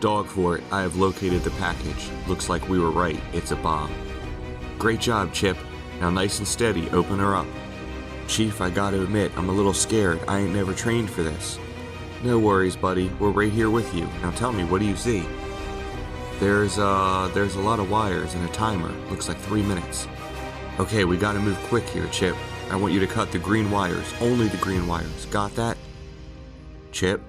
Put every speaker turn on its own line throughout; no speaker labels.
Dog for it, I have located the package. Looks like we were right, it's a bomb. Great job, Chip. Now nice and steady, open her up. Chief, I gotta admit, I'm a little scared. I ain't never trained for this. No worries, buddy. We're right here with you. Now tell me, what do you see? There's a lot of wires and a timer. Looks like 3 minutes. Okay, we gotta move quick here, Chip. I want you to cut the green wires. Only the green wires. Got that? Chip?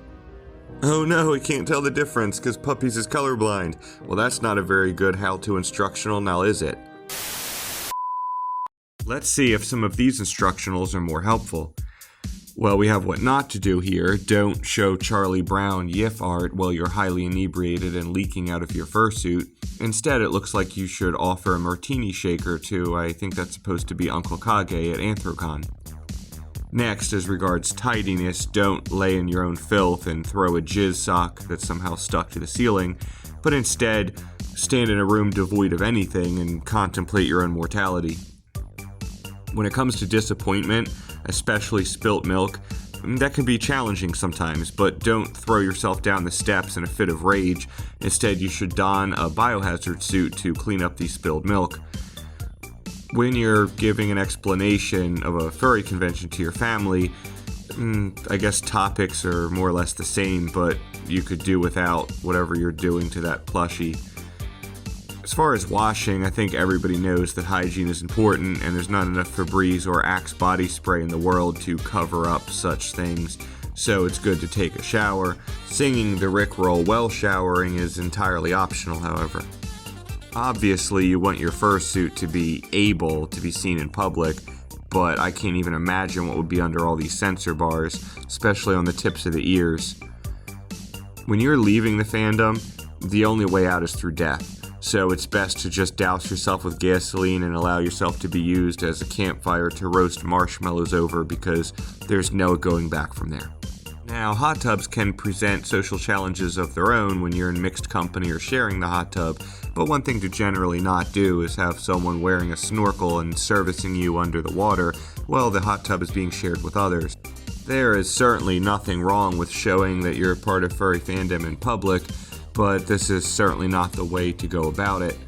Oh no, he can't tell the difference because Puppies is colorblind. Well, that's not a very good how-to instructional, now is it? Let's see if some of these instructionals are more helpful. Well, we have what not to do here. Don't show Charlie Brown yiff art while you're highly inebriated and leaking out of your fursuit. Instead, it looks like you should offer a martini shaker to, I think that's supposed to be Uncle Kage at Anthrocon. Next, as regards tidiness, don't lay in your own filth and throw a jizz sock that's somehow stuck to the ceiling, but instead, stand in a room devoid of anything and contemplate your own mortality. When it comes to disappointment, especially spilt milk, that can be challenging sometimes, but don't throw yourself down the steps in a fit of rage. Instead, you should don a biohazard suit to clean up the spilled milk. When you're giving an explanation of a furry convention to your family, I guess topics are more or less the same, but you could do without whatever you're doing to that plushie. As far as washing, I think everybody knows that hygiene is important, and there's not enough Febreze or Axe body spray in the world to cover up such things, so it's good to take a shower. Singing the Rickroll while showering is entirely optional, however. Obviously, you want your fursuit to be able to be seen in public, but I can't even imagine what would be under all these sensor bars, especially on the tips of the ears. When you're leaving the fandom, the only way out is through death. So it's best to just douse yourself with gasoline and allow yourself to be used as a campfire to roast marshmallows over, because there's no going back from there. Now, hot tubs can present social challenges of their own when you're in mixed company or sharing the hot tub, but one thing to generally not do is have someone wearing a snorkel and servicing you under the water while the hot tub is being shared with others. There is certainly nothing wrong with showing that you're part of furry fandom in public, but this is certainly not the way to go about it.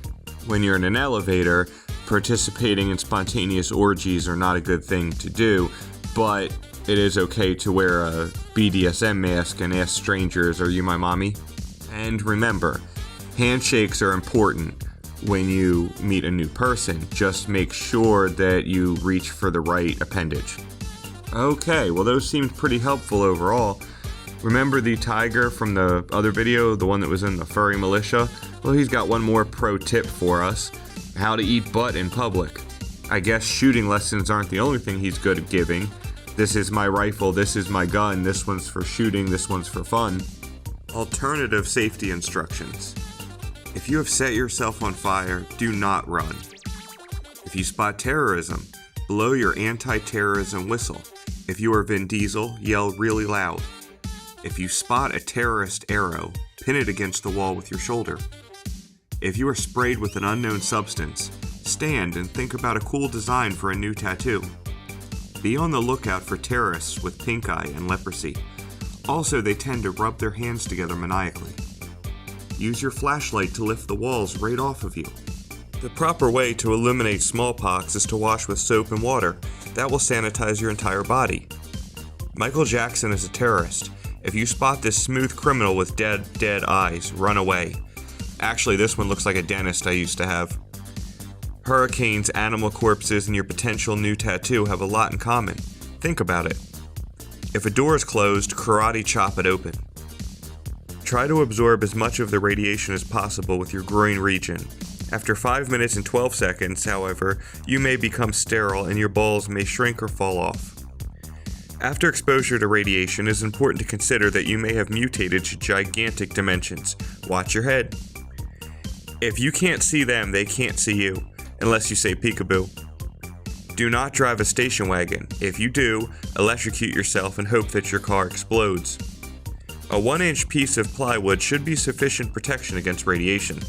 When you're in an elevator, participating in spontaneous orgies are not a good thing to do, but it is okay to wear a BDSM mask and ask strangers, "Are you my mommy?" And remember, handshakes are important when you meet a new person. Just make sure that you reach for the right appendage. Okay, well those seemed pretty helpful overall. Remember the tiger from the other video, the one that was in the furry militia? Well, he's got one more pro tip for us: how to eat butt in public. I guess shooting lessons aren't the only thing he's good at giving. This is my rifle, this is my gun, this one's for shooting, this one's for fun. Alternative safety instructions. If you have set yourself on fire, do not run. If you spot terrorism, blow your anti-terrorism whistle. If you are Vin Diesel, yell really loud. If you spot a terrorist arrow, pin it against the wall with your shoulder. If you are sprayed with an unknown substance, stand and think about a cool design for a new tattoo. Be on the lookout for terrorists with pink eye and leprosy. Also, they tend to rub their hands together maniacally. Use your flashlight to lift the walls right off of you. The proper way to eliminate smallpox is to wash with soap and water. That will sanitize your entire body. Michael Jackson is a terrorist. If you spot this smooth criminal with dead eyes, run away. Actually, this one looks like a dentist I used to have. Hurricanes, animal corpses, and your potential new tattoo have a lot in common. Think about it. If a door is closed, karate chop it open. Try to absorb as much of the radiation as possible with your groin region. After 5 minutes and 12 seconds, however, you may become sterile and your balls may shrink or fall off. After exposure to radiation, it is important to consider that you may have mutated to gigantic dimensions. Watch your head. If you can't see them, they can't see you, unless you say peekaboo. Do not drive a station wagon. If you do, electrocute yourself and hope that your car explodes. A 1-inch piece of plywood should be sufficient protection against radiation.